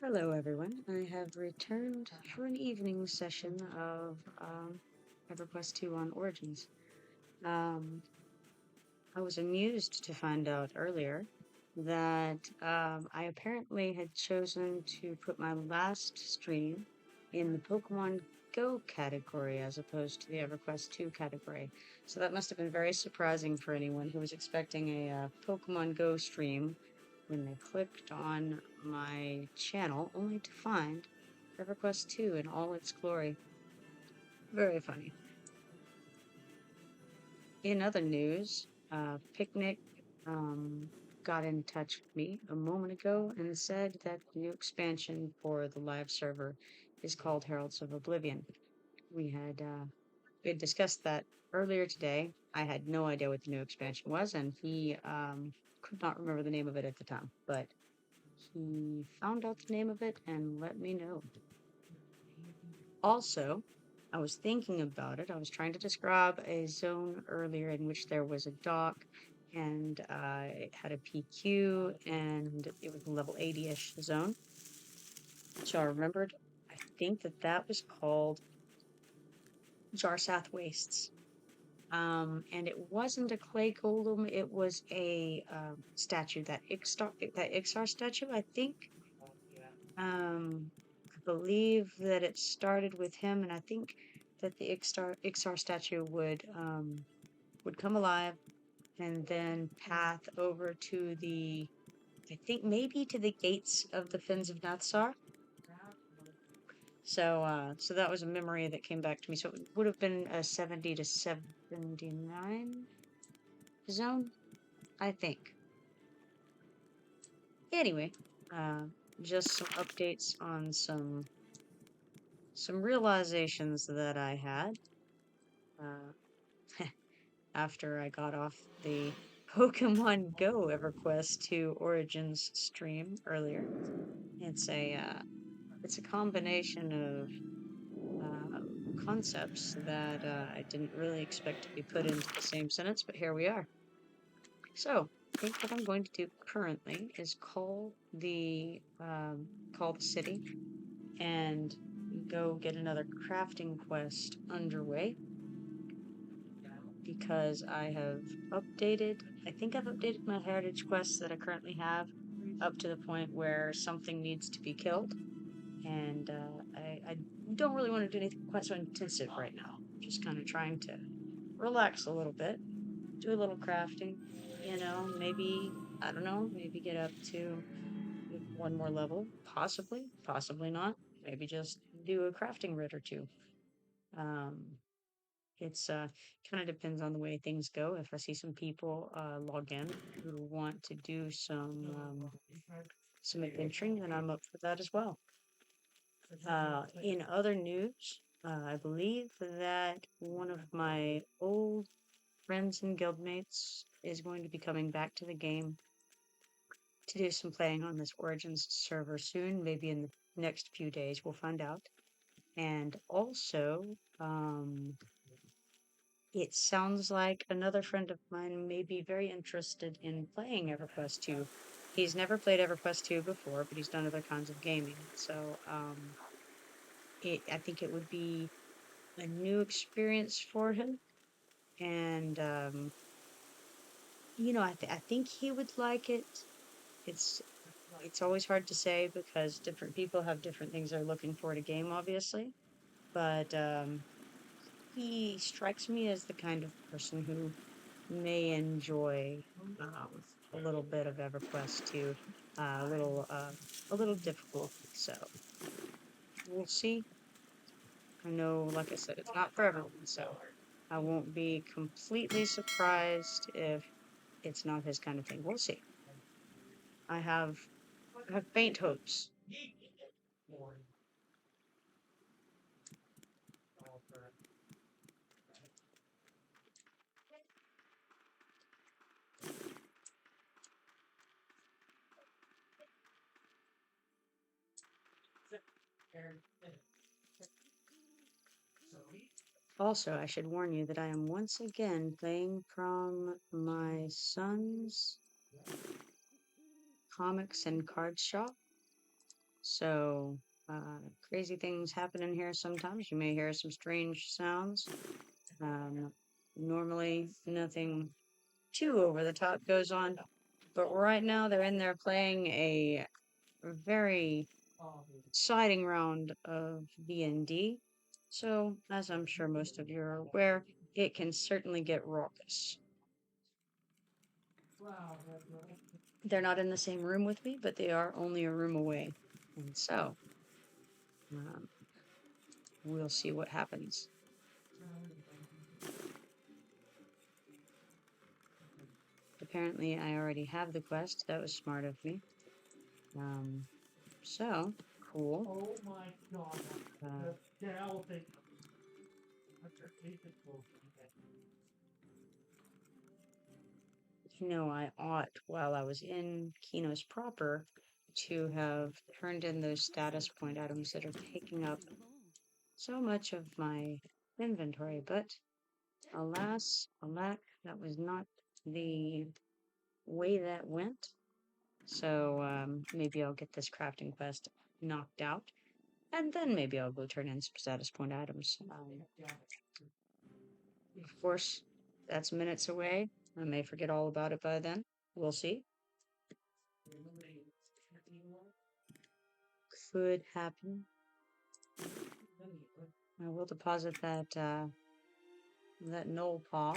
Hello, everyone. I have returned for an evening session of EverQuest 2 on Origins. Um, I was amused to find out earlier that I apparently had chosen to put my last stream in the Pokemon Go category as opposed to the EverQuest 2 category. So that must have been very surprising for anyone who was expecting a Pokemon Go stream when they clicked on my channel only to find EverQuest 2 in all its glory. Very funny. In other news, Picnic got in touch with me a moment ago and said that the new expansion for the live server is called Heralds of Oblivion. We had discussed that earlier today. I had no idea what the new expansion was, and he could not remember the name of it at the time, but he found out the name of it and let me know. Also, I was thinking about it. I was trying to describe a zone earlier in which there was a dock and it had a PQ and it was a level 80-ish zone. So I remembered, I think that was called Jarsath Wastes. And it wasn't a clay golem, it was a statue, that Ixar statue, I think. I believe that it started with him, and I think that the Ixar statue would come alive and then path over to I think maybe to the gates of the Fins of Nathsar. So that was a memory that came back to me. So it would have been a 70 to 79 zone, I think. Anyway, uh, just some updates on some realizations that I had uh, after I got off the Pokemon Go EverQuest 2 Origins stream earlier. It's a combination of concepts that I didn't really expect to be put into the same sentence, but here we are. So I think what I'm going to do currently is call the city and go get another crafting quest underway because I think I've updated my heritage quests that I currently have up to the point where something needs to be killed. And I don't really want to do anything quite so intensive right now. Just kind of trying to relax a little bit, do a little crafting, maybe, I don't know, maybe get up to one more level, possibly not. Maybe just do a crafting writ or two. Um, it's kind of depends on the way things go. If I see some people log in who want to do some adventuring, then I'm up for that as well. In other news, I believe that one of my old friends and guildmates is going to be coming back to the game to do some playing on this Origins server soon, maybe in the next few days. We'll find out. And also, it sounds like another friend of mine may be very interested in playing EverQuest 2. He's never played EverQuest 2 before, but he's done other kinds of gaming. So I think it would be a new experience for him. And, I think he would like it. It's it's always hard to say because different people have different things they're looking for in a game, obviously. But he strikes me as the kind of person who may enjoy a little bit of EverQuest too, a little difficulty. So we'll see. I know, like I said, it's not for everyone, so I won't be completely surprised if it's not his kind of thing. We'll see. I have faint hopes. Also, I should warn you that I am once again playing from my son's comics and card shop. So, crazy things happen in here sometimes. You may hear some strange sounds. Um, Normally, nothing too over the top goes on, but right now they're in there playing a very exciting round of D&D. So, as I'm sure most of you are aware, it can certainly get raucous. They're not in the same room with me, but they are only a room away. And so, um, we'll see what happens. Apparently, I already have the quest. That was smart of me. So, cool. Oh my god. The elephant. You know, I ought, while I was in Kinos proper, to have turned in those status point items that are taking up so much of my inventory, but alas, alack, that was not the way that went. So maybe I'll get this crafting quest knocked out, and then maybe I'll go turn in some status point items. Of course, that's minutes away. I may forget all about it by then. We'll see. Could happen. I will deposit that knoll paw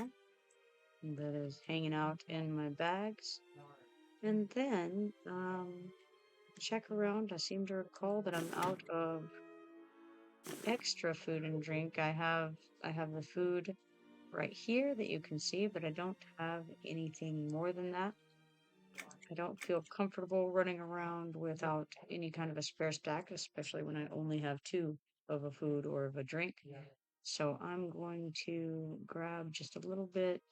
that is hanging out in my bags, and then check around. I seem to recall that I'm out of extra food and drink. I have the food right here that you can see, but I don't have anything more than that. I don't feel comfortable running around without any kind of a spare stack, especially when I only have two of a food or of a drink. So I'm going to grab just a little bit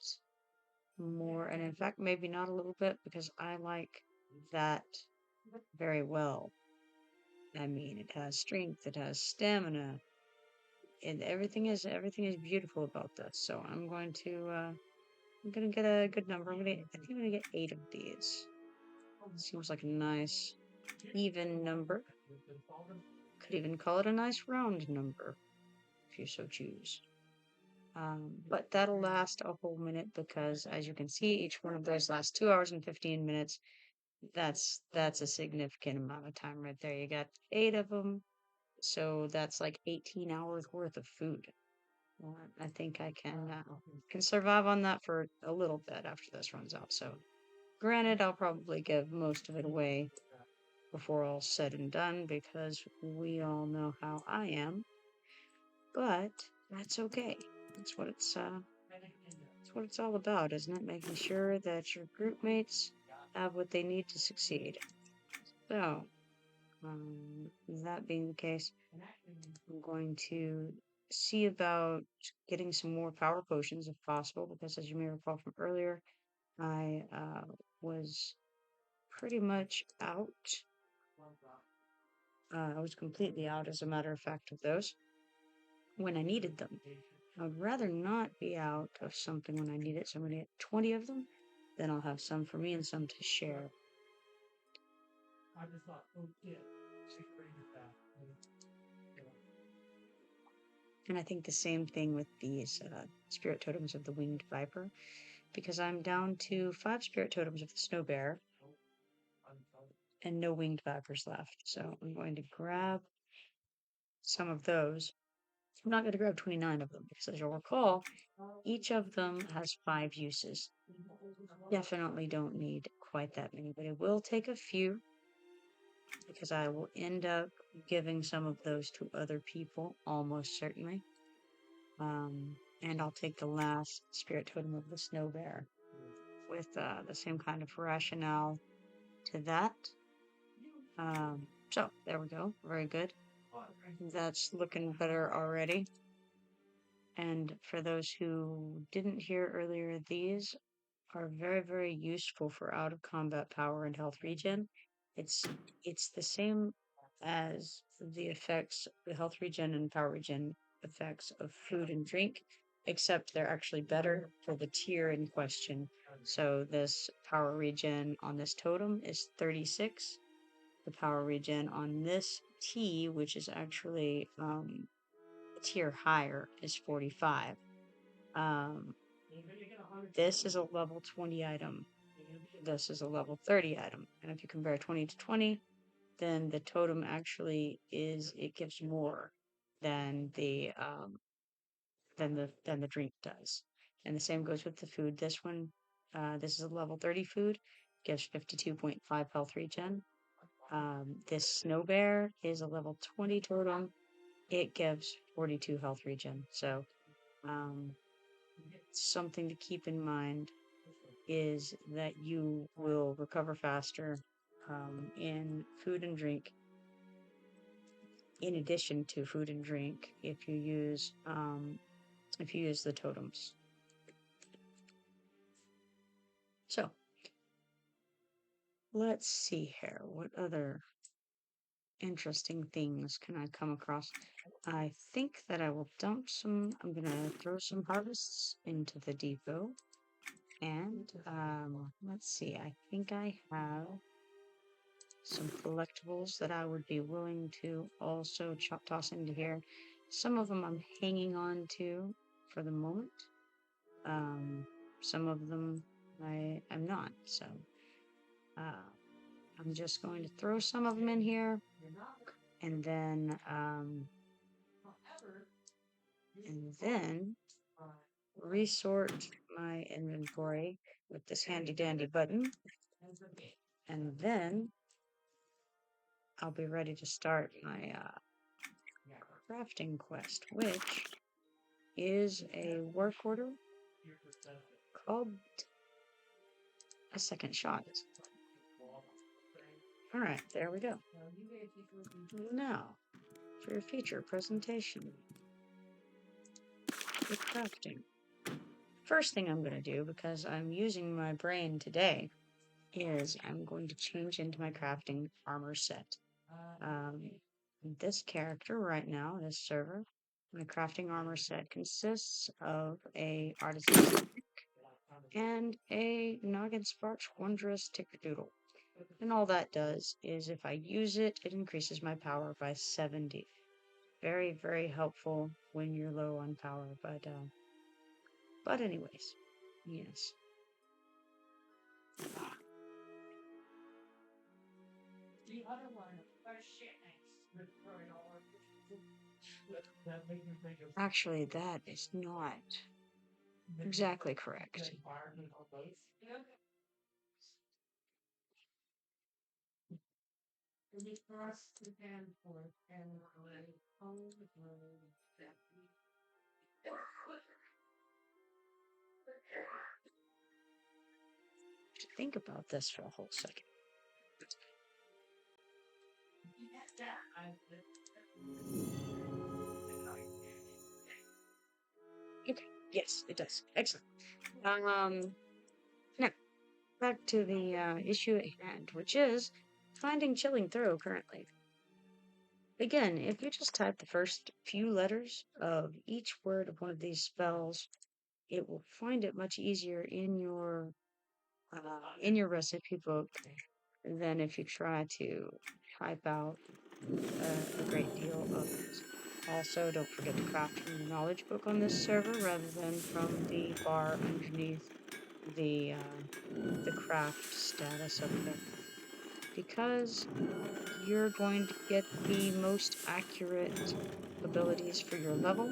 more, and in fact, maybe not a little bit because I like that very well. I mean, it has strength, it has stamina, and everything is beautiful about this. So I'm gonna get a good number. I think I'm gonna get 8 of these. Seems like a nice even number. Could even call it a nice round number if you so choose. But that'll last a whole minute because, as you can see, each one of those lasts 2 hours and 15 minutes. That's a significant amount of time right there. You got 8 of them, so that's like 18 hours worth of food. I think I can survive on that for a little bit after this runs out. So, granted, I'll probably give most of it away before all's said and done because we all know how I am. But that's okay. That's what it's all about, isn't it? Making sure that your group mates have what they need to succeed. So, that being the case, I'm going to see about getting some more power potions if possible, because as you may recall from earlier, I was pretty much out. I was completely out, as a matter of fact, of those when I needed them. I'd rather not be out of something when I need it, so I'm going to get 20 of them. Then I'll have some for me and some to share. I just thought, oh shit, she's ready that. And I think the same thing with these spirit totems of the winged viper, because I'm down to 5 spirit totems of the snow bear and no winged vipers left. So I'm going to grab some of those. I'm not going to grab 29 of them because, as you'll recall, each of them has 5 uses. Definitely don't need quite that many, but it will take a few because I will end up giving some of those to other people, almost certainly. And I'll take the last spirit totem of the snow bear with the same kind of rationale to that. So there we go. Very good. That's looking better already. And for those who didn't hear earlier, these are very, very useful for out of combat power and health regen. It's the same as the health regen and power regen effects of food and drink, except they're actually better for the tier in question. So this power regen on this totem is 36, the power regen on this T, which is actually a tier higher, is 45. This is a level 20 item. This is a level 30 item. And if you compare 20 to 20, then the totem actually it gives more than the drink does. And the same goes with the food. This one, this is a level 30 food, gives 52.5 health regen. This snow bear is a level 20 totem. It gives 42 health regen. So, something to keep in mind is that you will recover faster in food and drink, in addition to food and drink, if you use the totems. So let's see here. What other interesting things can I come across? I think that I will dump some. I'm gonna throw some harvests into the depot, and let's see. I think I have some collectibles that I would be willing to also toss into here. Some of them I'm hanging on to for the moment. Some of them I am not. So I'm just going to throw some of them in here, and then resort my inventory with this handy dandy button, and then I'll be ready to start my crafting quest, which is a work order called a second shot. Alright, there we go. Now, for your feature presentation, the crafting. First thing I'm going to do, because I'm using my brain today, is I'm going to change into my crafting armor set. This character right now, this server, my crafting armor set consists of a artisan and a noggin sparch wondrous tickerdoodle. And all that does is if I use it, it increases my power by 70. Very, very helpful when you're low on power, but anyways, yes. Actually, that is not exactly correct. Think about this for a whole second. Okay, yes, it does. Excellent. Now, back to the issue at hand, which is finding Chilling Throw currently. Again, if you just type the first few letters of each word of one of these spells, it will find it much easier in your recipe book than if you try to type out a great deal of it. Also, don't forget to craft from the knowledge book on this server rather than from the bar underneath the craft status of it, because you're going to get the most accurate abilities for your level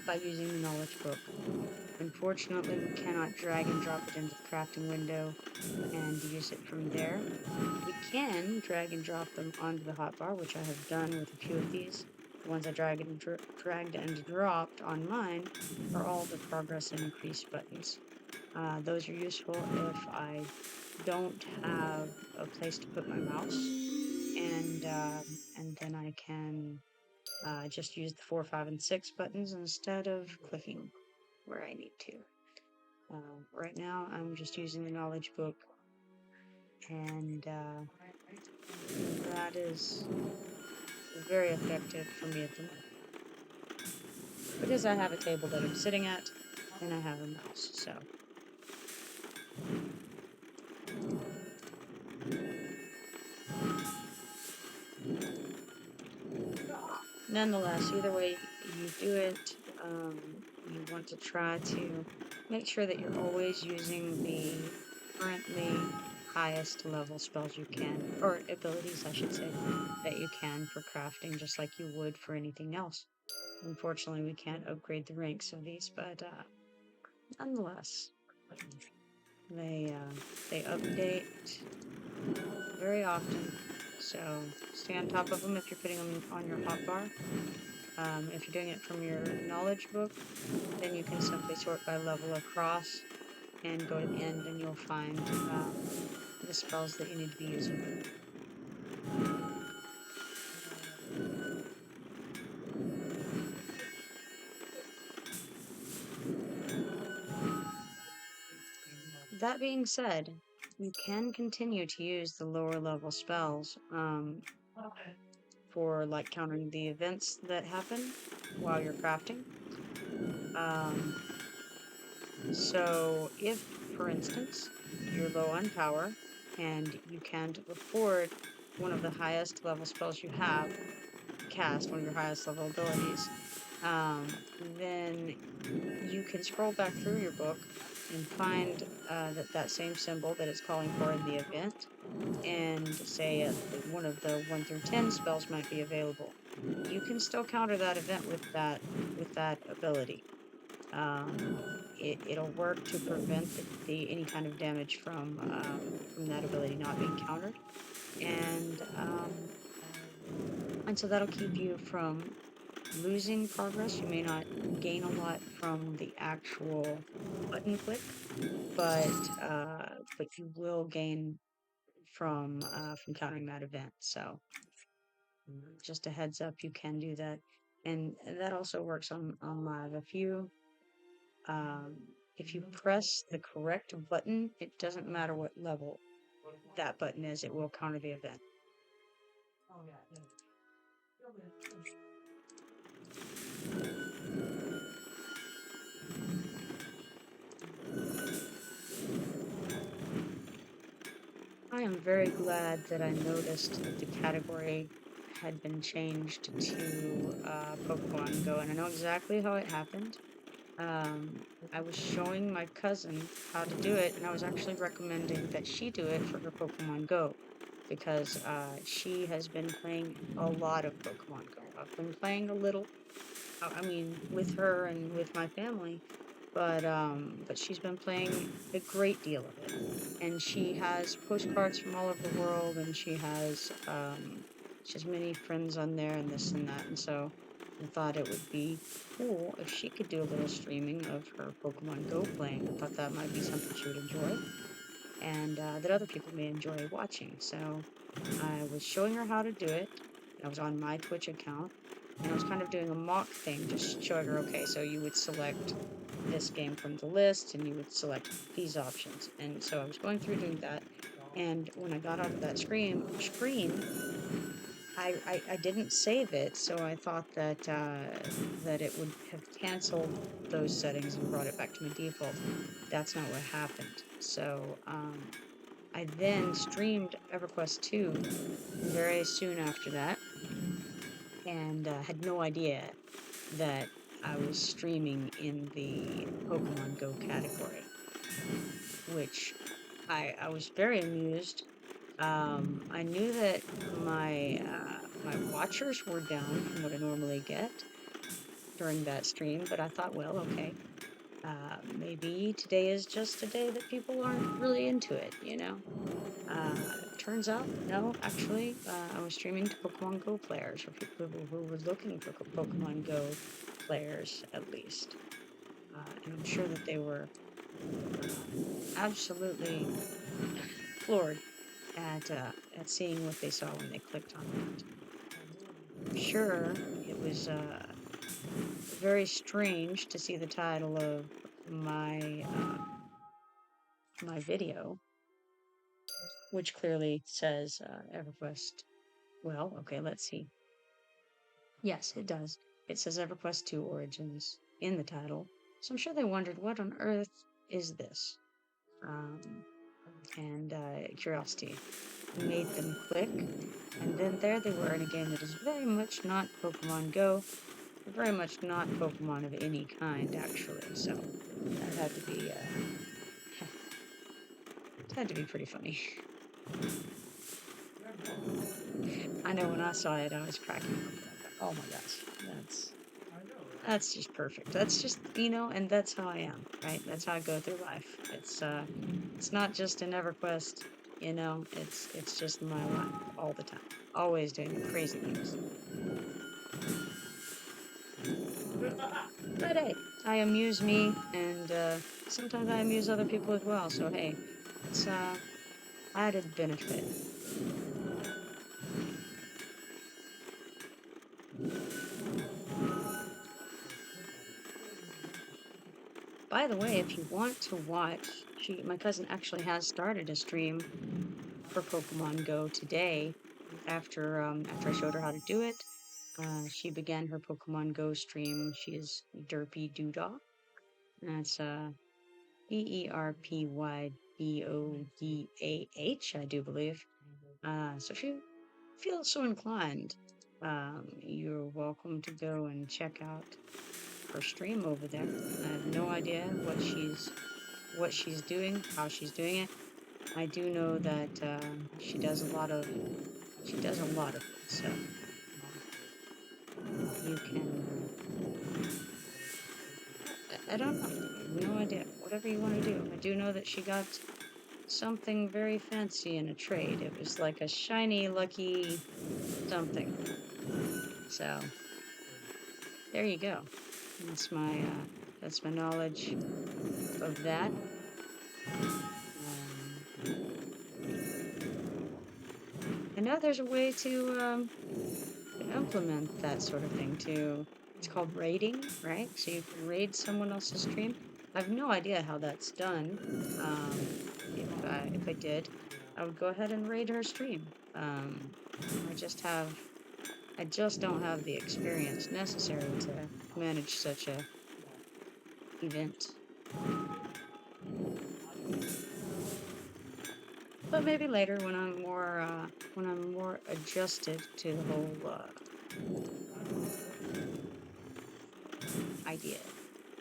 by using the knowledge book. Unfortunately, we cannot drag and drop it into the crafting window and use it from there. We can drag and drop them onto the hotbar, which I have done with a few of these. The ones I dragged and dropped on mine are all the progress and increase buttons. Those are useful if I don't have a place to put my mouse, and then I can just use the 4, 5, and 6 buttons instead of clicking where I need to. Right now, I'm just using the knowledge book, and that is very effective for me at the moment, because I have a table that I'm sitting at, and I have a mouse, so. nonetheless, either way you do it, you want to try to make sure that you're always using the currently highest level spells you can, or abilities, I should say, that you can for crafting, just like you would for anything else. Unfortunately, we can't upgrade the ranks of these, but nonetheless, they update very often. So stay on top of them if you're putting them on your hotbar. If you're doing it from your knowledge book, then you can simply sort by level across and go to the end, and you'll find the spells that you need to be using. That being said, you can continue to use the lower level spells for like countering the events that happen while you're crafting. So if, for instance, you're low on power and you can't afford one of the highest level spells you have, cast one of your highest level abilities, then you can scroll back through your book and find that same symbol that it's calling for in the event, and say one of the 1 through 10 spells might be available. You can still counter that event with that ability. It'll work to prevent any kind of damage from that ability not being countered, and so that'll keep you from losing progress. You may not gain a lot from the actual button click, but you will gain from countering that event. So just a heads up, you can do that, and that also works on live. If you press the correct button, it doesn't matter what level that button is, it will counter the event. I am very glad that I noticed that the category had been changed to Pokemon Go, and I know exactly how it happened. I was showing my cousin how to do it, and I was actually recommending that she do it for her Pokemon Go, because she has been playing a lot of Pokemon Go. I've been playing a little, I mean, with her and with my family, but she's been playing a great deal of it, and she has postcards from all over the world, and she has many friends on there, and this and that, and so I thought it would be cool if she could do a little streaming of her Pokemon Go playing. I thought that might be something she would enjoy, and that other people may enjoy watching. So I was showing her how to do it. I was on my Twitch account, and I was kind of doing a mock thing, just showing her, okay, so you would select this game from the list, and you would select these options. And so I was going through doing that, and when I got out of that screen, I didn't save it, so I thought that it would have canceled those settings and brought it back to my default. That's not what happened. So I then streamed EverQuest 2 very soon after that, and had no idea that I was streaming in the Pokemon Go category, which I was very amused. I knew that my watchers were down from what I normally get during that stream, but I thought, well, okay, maybe today is just a day that people aren't really into it, you know? Turns out, no, actually, I was streaming to Pokemon Go players, or people who were looking for Pokemon Go players, at least. And I'm sure that they were absolutely floored at seeing what they saw when they clicked on that. I'm sure it was very strange to see the title of my my video, which clearly says EverQuest. Well, okay, let's see. Yes, it does. It says EverQuest 2 Origins in the title. So I'm sure they wondered, what on earth is this? and curiosity made them click. And then there they were in a game that is very much not Pokemon Go, very much not Pokemon of any kind, actually. So that had to be, it had to be pretty funny. I know when I saw it, I was cracking up. Oh my gosh, that's just perfect. That's just, and that's how I am, right? That's how I go through life. It's not just an EverQuest, it's just my life all the time. Always doing crazy things. But hey, I amuse me, and sometimes I amuse other people as well. So hey, it's added benefit. By the way, if you want to watch, my cousin actually has started a stream for Pokemon Go today. After I showed her how to do it, she began her Pokemon Go stream. She is Derpy Doodah. That's DERPYBODAH, I do believe. So if you feel so inclined, you're welcome to go and check out her stream over there. I have no idea what she's doing, how she's doing it. I do know that she does a lot of it, so you can. I don't know. I have no idea. Whatever you want to do. I do know that she got something very fancy in a trade. It was like a shiny, lucky something. So there you go. That's my knowledge of that. I know there's a way to implement that sort of thing too. It's called raiding, right? So you can raid someone else's stream. I have no idea how that's done. If I did, I would go ahead and raid her stream. I just don't have the experience necessary to manage such a event. But maybe later when I'm more adjusted to the whole idea.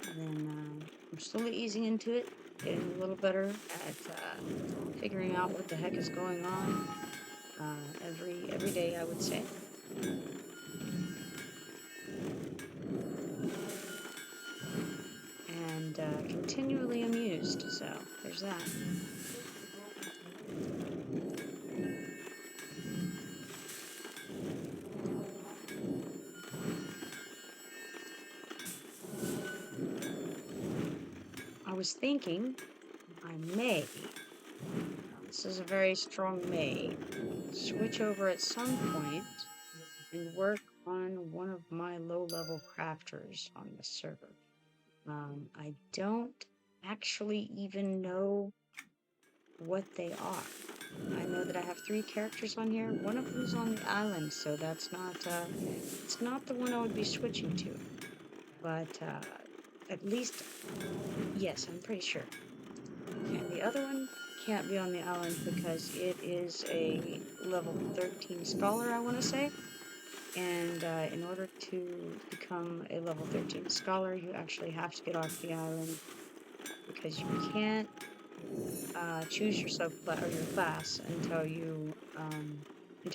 And then I'm slowly easing into it, getting a little better at figuring out what the heck is going on every day, I would say. And continually amused, so there's that. I was thinking I may, this is a very strong may, switch over at some point and work on one of my low-level crafters on the server. I don't actually even know what they are. I know that I have 3 characters on here. One of them's on the island, so that's not, it's not the one I would be switching to. But, at least, yes, I'm pretty sure. And the other one can't be on the island because it is a level 13 scholar, I want to say. And in order to become a level 13 scholar, you actually have to get off the island because you can't choose your class until you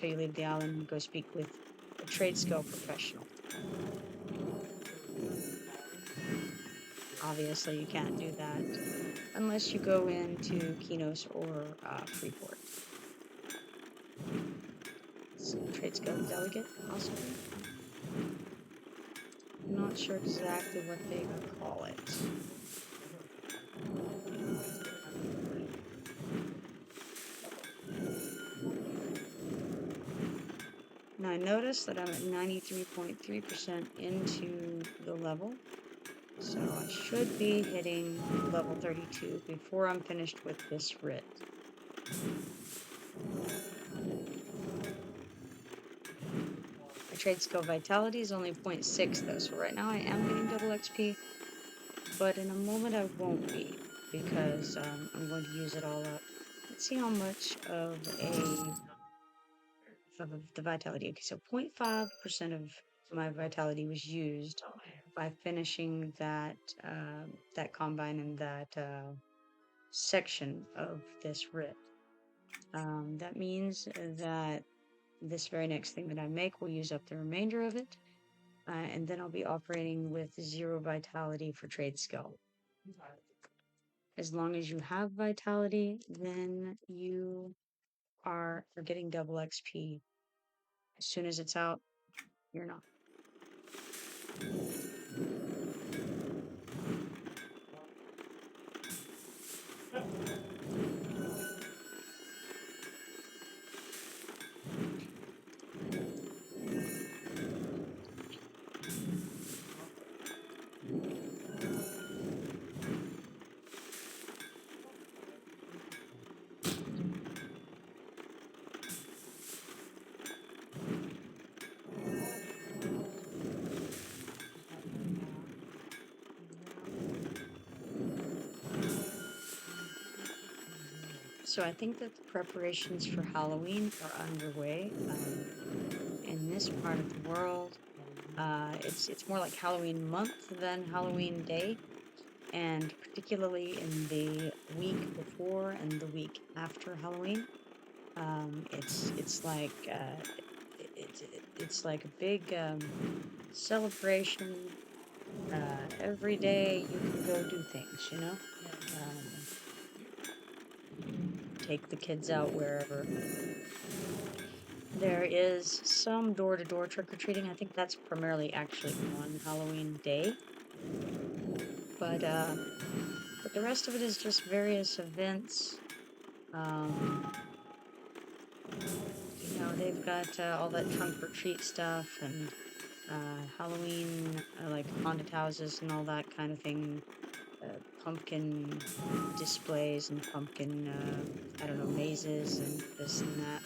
leave the island and go speak with a trade skill professional. Obviously, you can't do that unless you go into Kinos or Freeport. Trade skill delegate, possibly. I'm not sure exactly what they would call it. Now I notice that I'm at 93.3% into the level, so I should be hitting level 32 before I'm finished with this writ. My trade skill vitality is only 0.6 though, so right now I am getting double XP, but in a moment I won't be because I'm going to use it all up. let's see how much of the vitality. Okay, so 0.5% of my vitality was used by finishing that combine and that section of this writ. That means that this very next thing that I make will use up the remainder of it, and then I'll be operating with 0 vitality for trade skill. As long as you have vitality, then you are getting double XP. As soon as it's out, you're not. So I think that the preparations for Halloween are underway in this part of the world. It's more like Halloween month than Halloween day, and particularly in the week before and the week after Halloween, it's like it's like a big celebration. Every day you can go do things, you know. Take the kids out wherever. There is some door-to-door trick-or-treating. I think that's primarily actually on Halloween day. But the rest of it is just various events. You know, they've got all that trunk or treat stuff and Halloween, like haunted houses and all that kind of thing. Pumpkin displays and pumpkin, I don't know, mazes and this and that.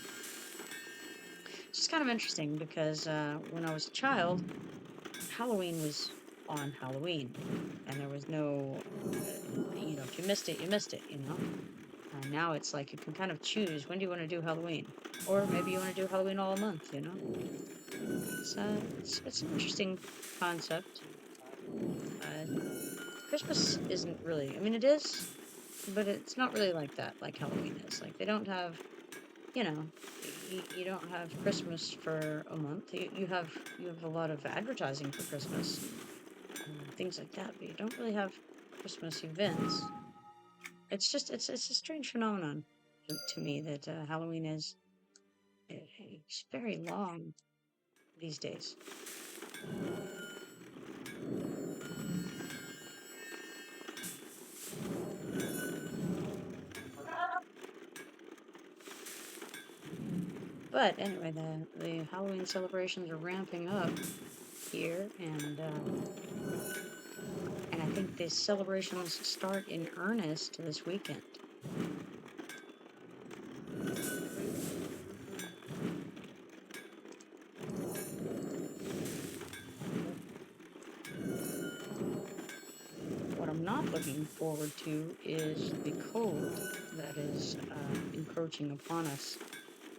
It's just kind of interesting because when I was a child, Halloween was on Halloween, and there was no, you know, if you missed it, you missed it, you know. Now it's like you can kind of choose when do you want to do Halloween, or maybe you want to do Halloween all month, you know. It's an interesting concept. Christmas isn't really, I mean, it is, but it's not really like that, like Halloween is. Like, they don't have, you know, you don't have Christmas for a month. You have a lot of advertising for Christmas, things like that, but you don't really have Christmas events. It's just, it's a strange phenomenon to me that Halloween is it's very long these days. But anyway, the Halloween celebrations are ramping up here, and I think the celebrations start in earnest this weekend. What I'm not looking forward to is the cold that is encroaching upon us.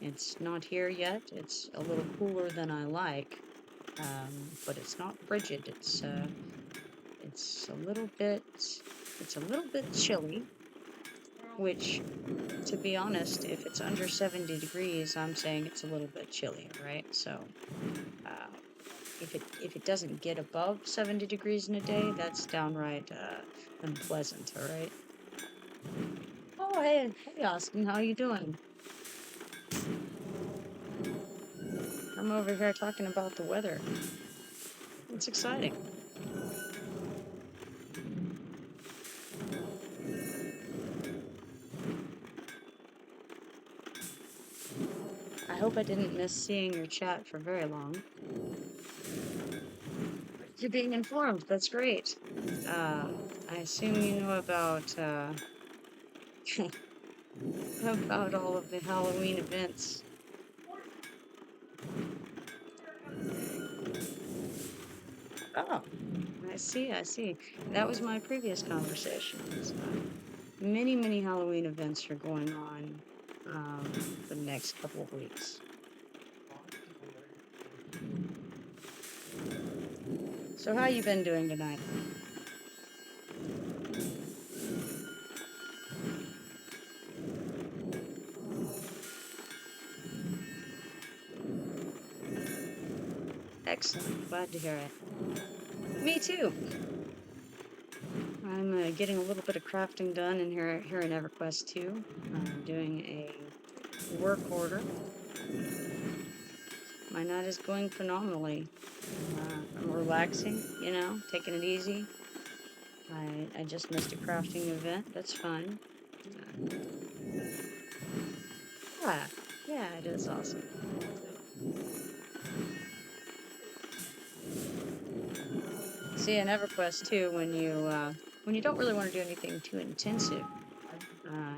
It's not here yet. It's a little cooler than I like, but it's not frigid. It's a little bit chilly. Which, to be honest, if it's under 70 degrees, I'm saying it's a little bit chilly, right? So, if it doesn't get above 70 degrees in a day, that's downright unpleasant, all right? Oh, hey, Austin, how you doing? I'm over here talking about the weather. It's exciting. I hope I didn't miss seeing your chat for very long. You're being informed. That's great. I assume you know about about all of the Halloween events. Oh, I see. That was my previous conversation. So many Halloween events are going on the next couple of weeks. So how you been doing tonight? Excellent. Glad to hear it. Me too. I'm getting a little bit of crafting done in here in EverQuest 2. Doing a work order. My night is going phenomenally. I'm relaxing, you know, taking it easy. I just missed a crafting event. That's fine. Yeah, it is awesome. See, in EverQuest too, when you don't really want to do anything too intensive,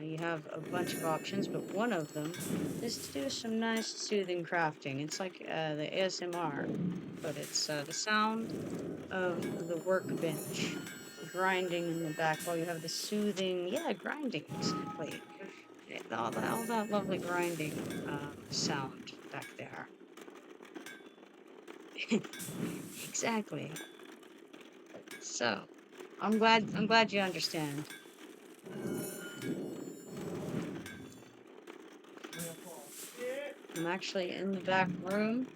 you have a bunch of options, but one of them is to do some nice soothing crafting. It's like the ASMR, but it's the sound of the workbench grinding in the back while you have the soothing, yeah, grinding, exactly. All that lovely grinding sound back there. Exactly. So, I'm glad you understand. I'm actually in the back room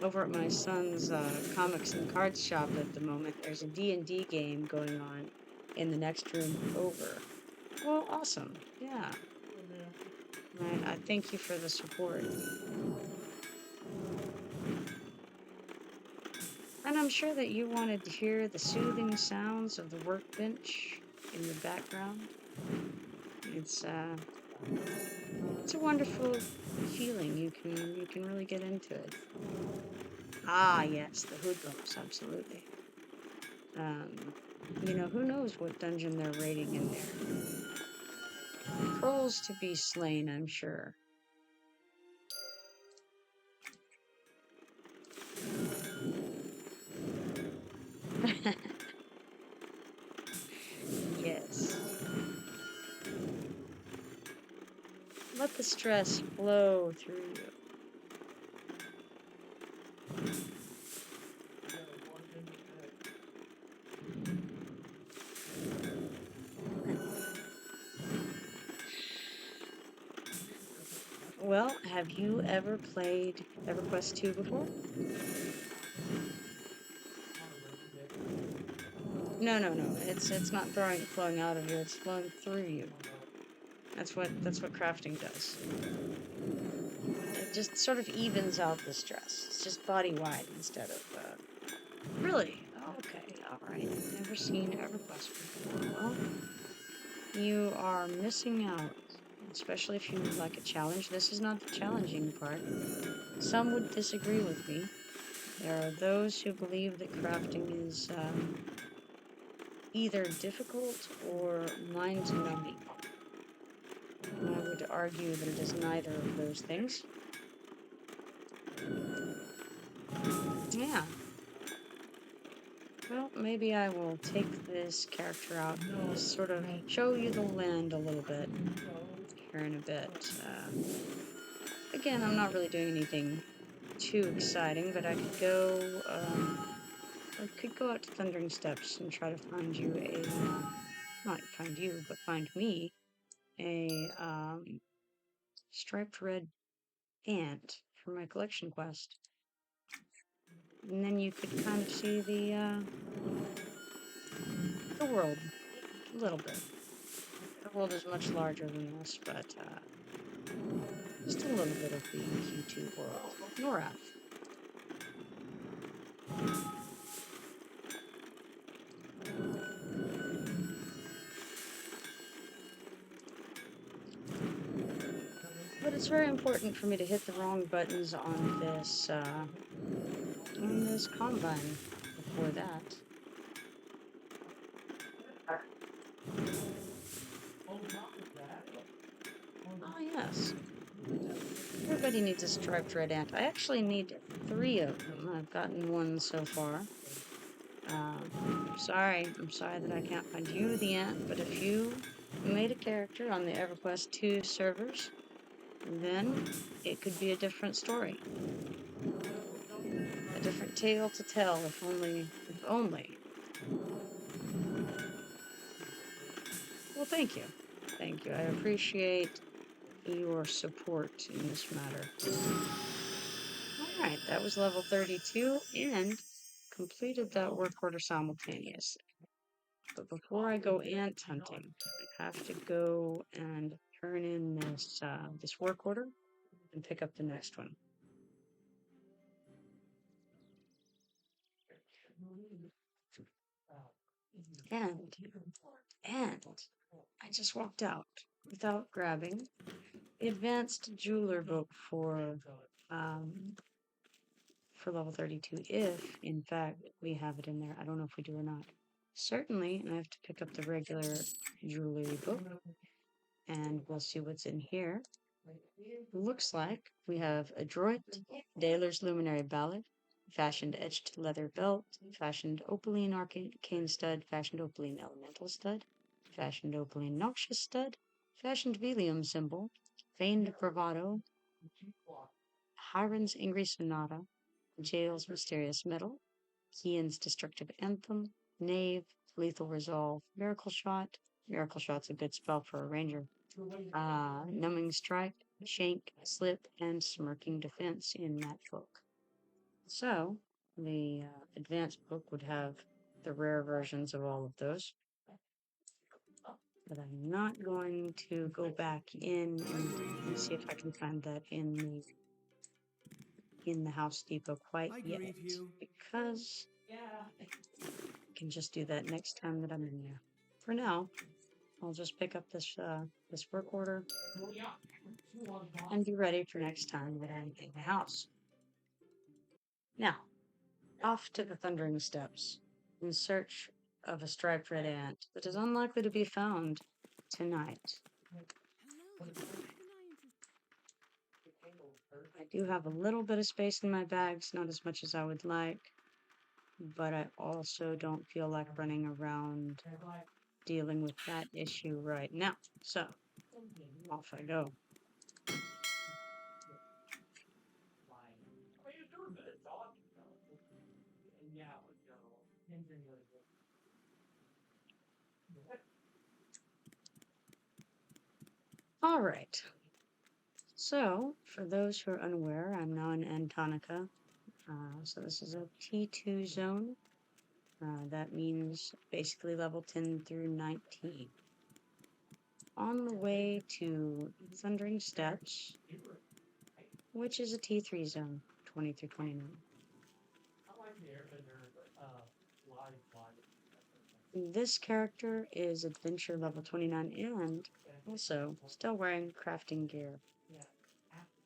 over at my son's comics and cards shop at the moment. There's a D&D game going on in the next room over. Well, awesome. Yeah. I thank you for the support. And I'm sure that you wanted to hear the soothing sounds of the workbench in the background. It's a wonderful feeling. You can really get into it. Ah, yes, the hoodlums, absolutely. You know, who knows what dungeon they're raiding in there. Trolls to be slain, I'm sure. Yes. Let the stress flow through you. Well, have you ever played EverQuest 2 before? No. It's not flowing out of you. It's flowing through you. That's what crafting does. It just sort of evens out the stress. It's just body wide instead of. Really? Okay. All right. Never seen EverQuest before. Well, you are missing out. Especially if you like a challenge. This is not the challenging part. Some would disagree with me. There are those who believe that crafting is either difficult or mind-numbing. I would argue that it is neither of those things. Yeah. Well, maybe I will take this character out and sort of show you the land a little bit here in a bit. Again, I'm not really doing anything too exciting, but I could go out to Thundering Steps and try to find you not find you, but find me a striped red ant for my collection quest. And then you could kind of see the world a little bit. The world is much larger than this, but just a little bit of the Q2 world. Norath. But it's very important for me to hit the wrong buttons on this combine before that. Oh yes. Everybody needs a striped red ant. I actually need 3 of them. I've gotten 1 so far. I'm sorry that I can't find you, the ant, but if you made a character on the EverQuest 2 servers, then it could be a different story. A different tale to tell, if only. Well, thank you. Thank you. I appreciate your support in this matter. Alright, that was level 32 and completed that work order simultaneously. But before I go ant hunting, I have to go and turn in this work order and pick up the next one. And I just walked out without grabbing the advanced jeweler book for level 32, if in fact we have it in there. I don't know if we do or not. Certainly, I have to pick up the regular jewelry book, and we'll see what's in here. Looks like we have Adroit, Daler's Luminary Ballad, Fashioned Etched Leather Belt, Fashioned Opaline Arcane Stud, Fashioned Opaline Elemental Stud, Fashioned Opaline Noxious Stud, Fashioned Velium Symbol, Feigned Bravado, Hiron's Angry Sonata, Jail's Mysterious Metal, Kian's Destructive Anthem, Knave, Lethal Resolve, Miracle Shot. Miracle Shot's a good spell for a ranger. Numbing Strike, Shank, Slip, and Smirking Defense in that book. So, the advanced book would have the rare versions of all of those. But I'm not going to go back in and see if I can find that in the House Depot quite yet, because I can just do that next time that I'm in there. For now, I'll just pick up this work order and be ready for next time that I'm in the house. Now, off to the Thundering Steppes in search of a striped red ant that is unlikely to be found tonight. I do have a little bit of space in my bags, not as much as I would like, but I also don't feel like running around dealing with that issue right now. So, off I go. All right. So, for those who are unaware, I'm now in Antonica. So this is a T2 zone. That means basically level 10 through 19. On the way to Thundering Steppes, which is a T3 zone, 20 through 29. This character is adventure level 29 and also still wearing crafting gear.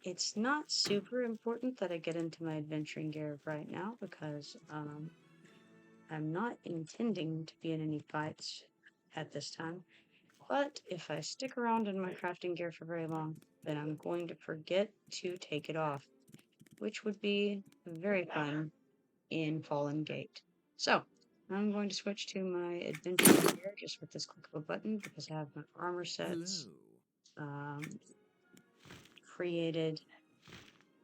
It's not super important that I get into my adventuring gear right now because I'm not intending to be in any fights at this time. But if I stick around in my crafting gear for very long, then I'm going to forget to take it off, which would be very fun in Fallen Gate. So, I'm going to switch to my adventure gear just with this click of a button because I have my armor sets created,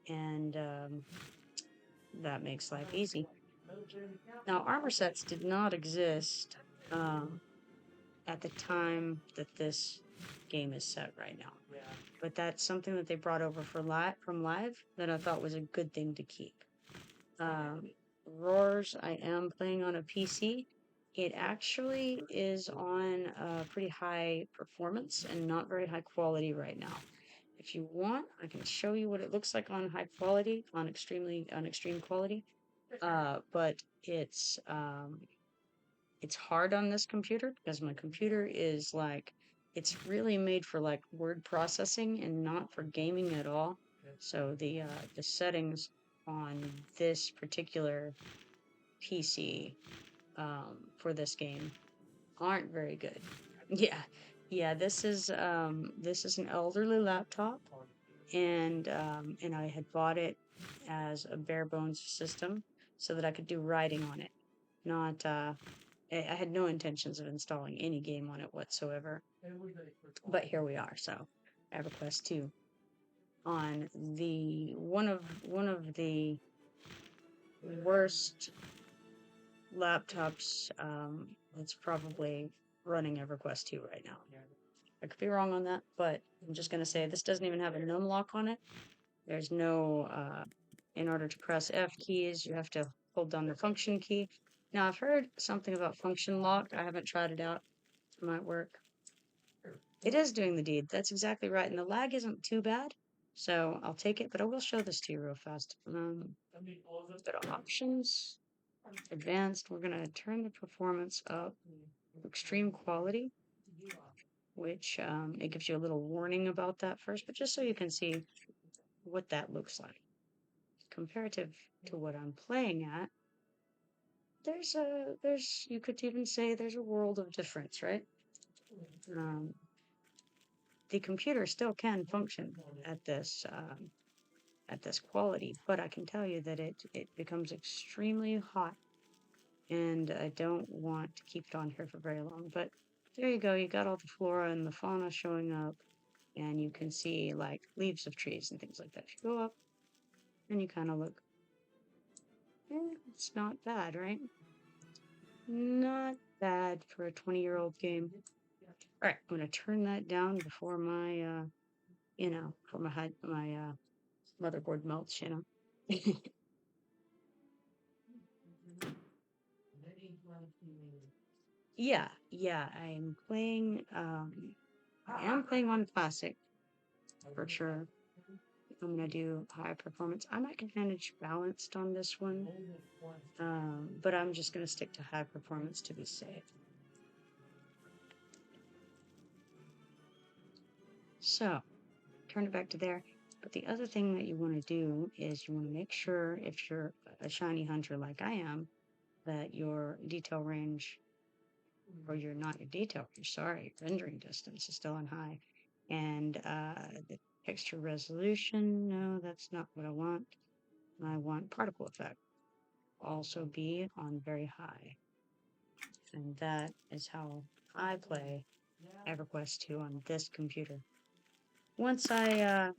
and that makes life easy. Now, armor sets did not exist at the time that this game is set right now. But that's something that they brought over from live that I thought was a good thing to keep. Roars, I am playing on a PC. It actually is on pretty high performance and not very high quality right now. If you want, I can show you what it looks like on high quality, on extreme quality. But it's hard on this computer because my computer is like, it's really made for like word processing and not for gaming at all. So the settings on this particular PC for this game aren't very good. Yeah. This is an elderly laptop, and I had bought it as a bare bones system so that I could do writing on it, not I had no intentions of installing any game on it whatsoever, but here we are. So EverQuest 2 on the one of the worst laptops that's probably running EverQuest 2 right now. I could be wrong on that, but I'm just going to say this doesn't even have a num lock on it. There's no, in order to press F keys, you have to hold down the function key. Now, I've heard something about function lock. I haven't tried it out. It might work. It is doing the deed. That's exactly right. And the lag isn't too bad. So I'll take it, but I will show this to you real fast. Go to options, advanced. We're going to turn the performance up to extreme quality, which it gives you a little warning about that first, but just so you can see what that looks like. Comparative to what I'm playing at, you could even say there's a world of difference, right? The computer still can function at this quality, but I can tell you that it becomes extremely hot, and I don't want to keep it on here for very long. But there you go. You got all the flora and the fauna showing up, and you can see like leaves of trees and things like that. If you go up and you kind of look, it's not bad, right? Not bad for a 20-year-old game. All right, I'm gonna turn that down before my, before my motherboard melts, Yeah, I'm playing. I am playing on classic for sure. I'm gonna do high performance. I might manage balanced on this one, but I'm just gonna stick to high performance to be safe. So, turn it back to there. But the other thing that you want to do is you want to make sure, if you're a shiny hunter like I am, that your detail range, or you're not your detail, sorry, rendering distance is still on high. And the texture resolution, no, that's not what I want. I want particle effect also be on very high. And that is how I play EverQuest 2 on this computer. Once I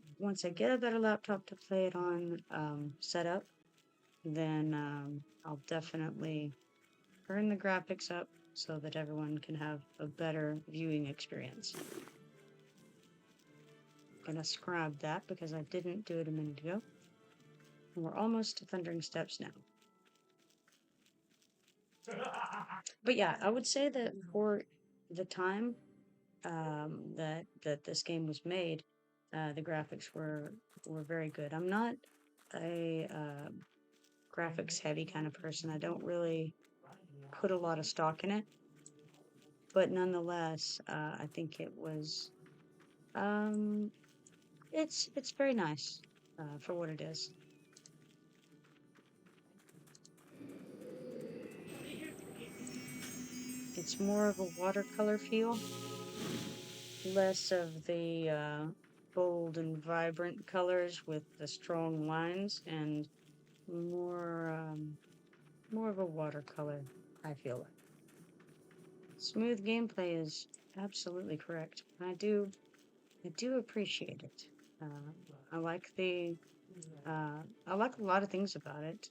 get a better laptop to play it on, set up, then I'll definitely turn the graphics up so that everyone can have a better viewing experience. I'm gonna scribe that because I didn't do it a minute ago. And we're almost to Thundering Steps now. But yeah, I would say that for the time that this game was made, the graphics were very good. I'm not a graphics heavy kind of person. I don't really put a lot of stock in it, but nonetheless, I think it was it's very nice for what it is. It's more of a watercolor feel, less of the bold and vibrant colors with the strong lines, and more of a watercolor, I feel like. Smooth gameplay is absolutely correct. I do appreciate it. I like I like a lot of things about it.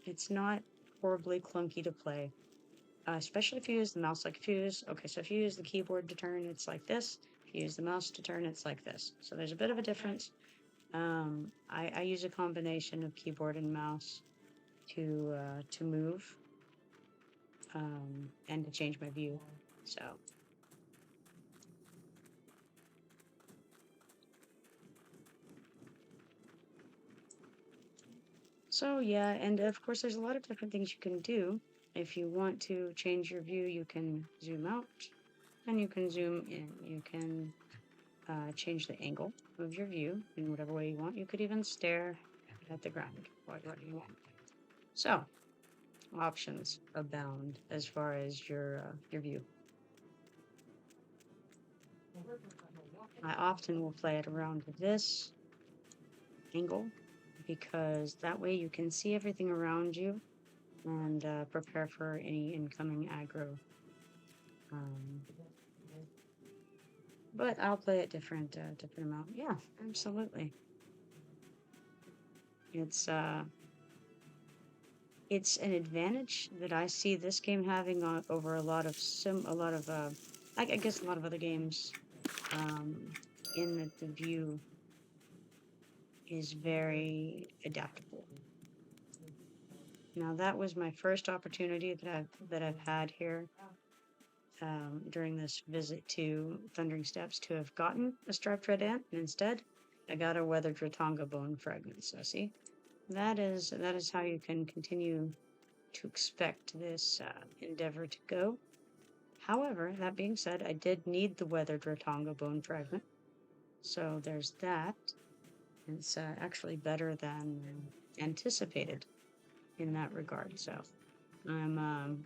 It's not horribly clunky to play. Especially if you use the mouse. Like if you use the keyboard to turn, it's like this. If you use the mouse to turn, it's like this. So there's a bit of a difference. I use a combination of keyboard and mouse to move and to change my view. So yeah, and of course there's a lot of different things you can do. If you want to change your view, you can zoom out and you can zoom in. You can change the angle of your view in whatever way you want. You could even stare at the ground whatever you want. So, options abound as far as your view. I often will play it around this angle because that way you can see everything around you and prepare for any incoming aggro. Um, but I'll play it different amount. Yeah, absolutely. It's an advantage that I see this game having over a lot of I guess a lot of other games. In that the view is very adaptable. Now that was my first opportunity that I've had here during this visit to Thundering Steps to have gotten a striped red ant, and instead I got a weathered ratonga bone fragment. So see, that is how you can continue to expect this endeavor to go. However, that being said, I did need the weathered ratonga bone fragment, so there's that. It's actually better than anticipated in that regard. So I'm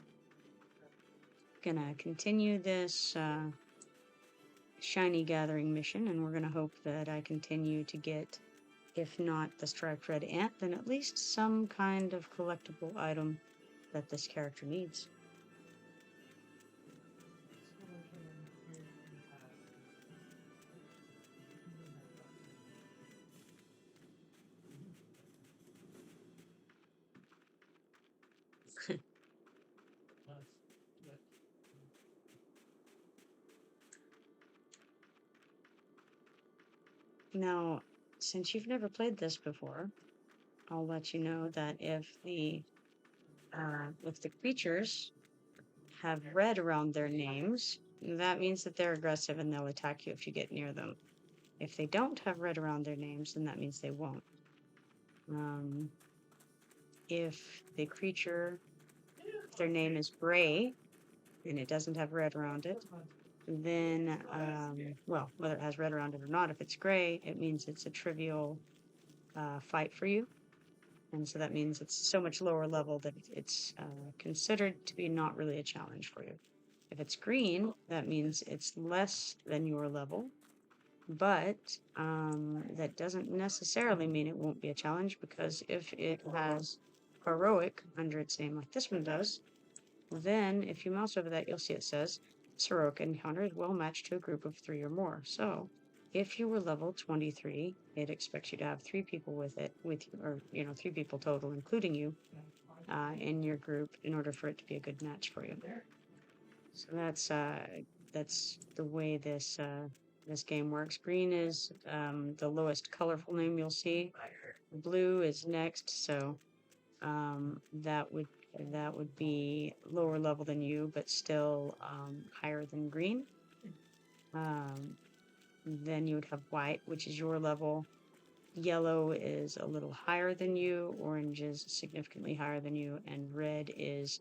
gonna continue this shiny gathering mission, and we're gonna hope that I continue to get, if not the striped red ant, then at least some kind of collectible item that this character needs. Now, since you've never played this before, I'll let you know that if the creatures have red around their names, that means that they're aggressive and they'll attack you if you get near them. If they don't have red around their names, then that means they won't. If the creature, if their name is gray and it doesn't have red around it, then, well, whether it has red around it or not, if it's gray, it means it's a trivial fight for you. And so that means it's so much lower level that it's considered to be not really a challenge for you. If it's green, that means it's less than your level, but that doesn't necessarily mean it won't be a challenge, because if it has heroic under its name like this one does, then if you mouse over that, you'll see it says this heroic encounter is well matched to a group of 3 or more. So if you were level 23, it expects you to have 3 people with you, or 3 people total, including you, in your group in order for it to be a good match for you. So that's the way this game works. Green is the lowest colorful name you'll see. Blue is next, so that would be lower level than you, but still higher than green. Then you would have white, which is your level. Yellow is a little higher than you. Orange is significantly higher than you, and red is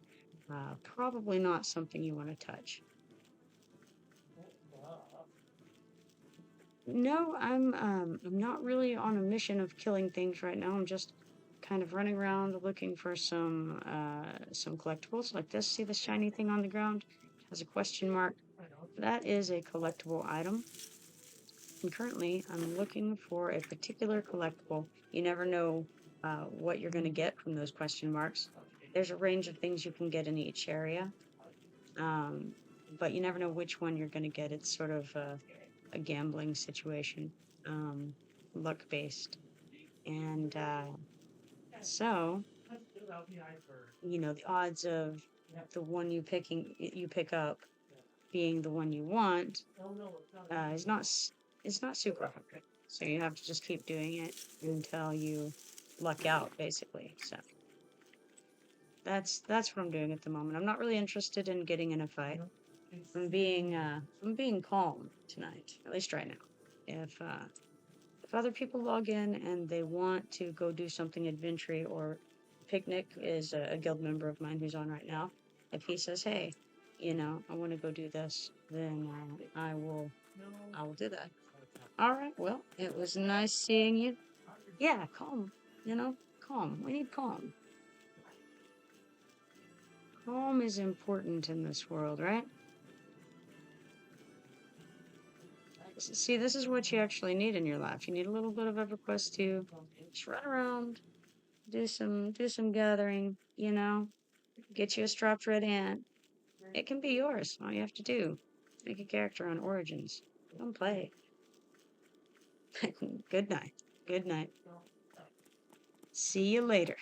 probably not something you want to touch. No, I'm not really on a mission of killing things right now. I'm just kind of running around looking for some collectibles like this. See the shiny thing on the ground? It has a question mark. That is a collectible item. And currently, I'm looking for a particular collectible. You never know what you're going to get from those question marks. There's a range of things you can get in each area, but you never know which one you're going to get. It's sort of a gambling situation, luck-based. And so, the odds of the one you pick up being the one you want is not super hard. So you have to just keep doing it until you luck out, basically. So that's what I'm doing at the moment. I'm not really interested in getting in a fight. I'm being calm tonight, at least right now. If other people log in and they want to go do something adventure, or Picnic is a guild member of mine who's on right now, if he says, hey, I want to go do this, then I will do that. All right, well, it was nice seeing you. Yeah, calm, calm. We need calm. Calm is important in this world, right? See, this is what you actually need in your life. You need a little bit of EverQuest to just run around, do some gathering, Get you a strapped red ant. It can be yours. All you have to do, make a character on Origins. Come play. Good night. Good night. See you later.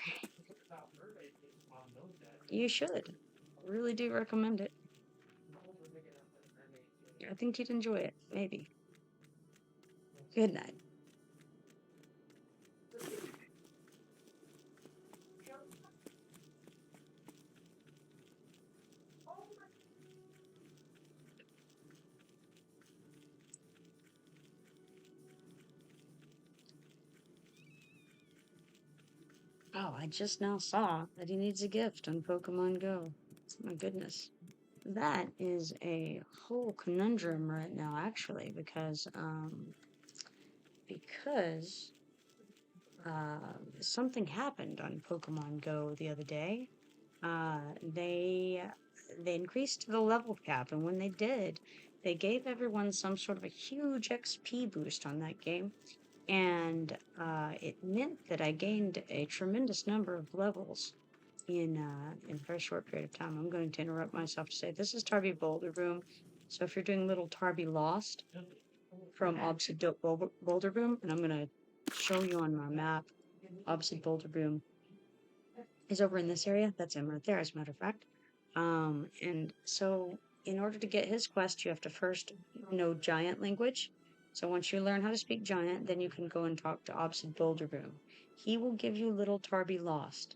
You should. I really do recommend it. I think you'd enjoy it. Maybe. Good night. Oh, I just now saw that he needs a gift on Pokemon Go. My goodness. That is a whole conundrum right now, actually, because something happened on Pokemon Go the other day. Uh, they they increased the level cap, and when they did, they gave everyone some sort of a huge XP boost on that game, and it meant that I gained a tremendous number of levels in a very short period of time. I'm going to interrupt myself to say this is Tarby BoulderBoom. So if you're doing little Tarby Lost from BoulderBoom, and I'm going to show you on my map, BoulderBoom is over in this area. That's him right there, as a matter of fact. And so in order to get his quest, you have to first know giant language. So once you learn how to speak giant, then you can go and talk to BoulderBoom. He will give you little Tarby Lost,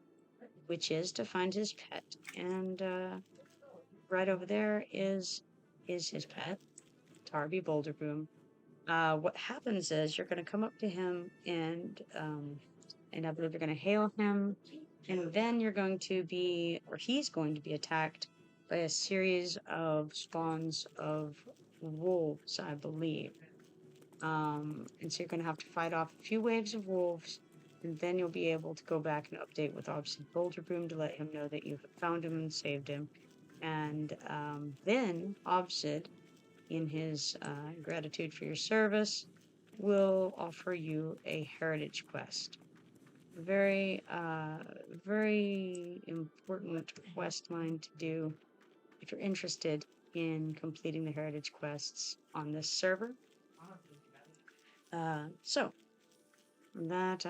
which is to find his pet. And right over there is his pet, Tarby BoulderBoom. What happens is you're going to come up to him and I believe you're going to hail him, and then you're going to be, or he's going to be attacked by a series of spawns of wolves, I believe. And so you're going to have to fight off a few waves of wolves, and then you'll be able to go back and update with BoulderBoom to let him know that you have found him and saved him. And then Obsid, in his gratitude for your service, will offer you a heritage quest. Very, very important quest line to do if you're interested in completing the heritage quests on this server. So that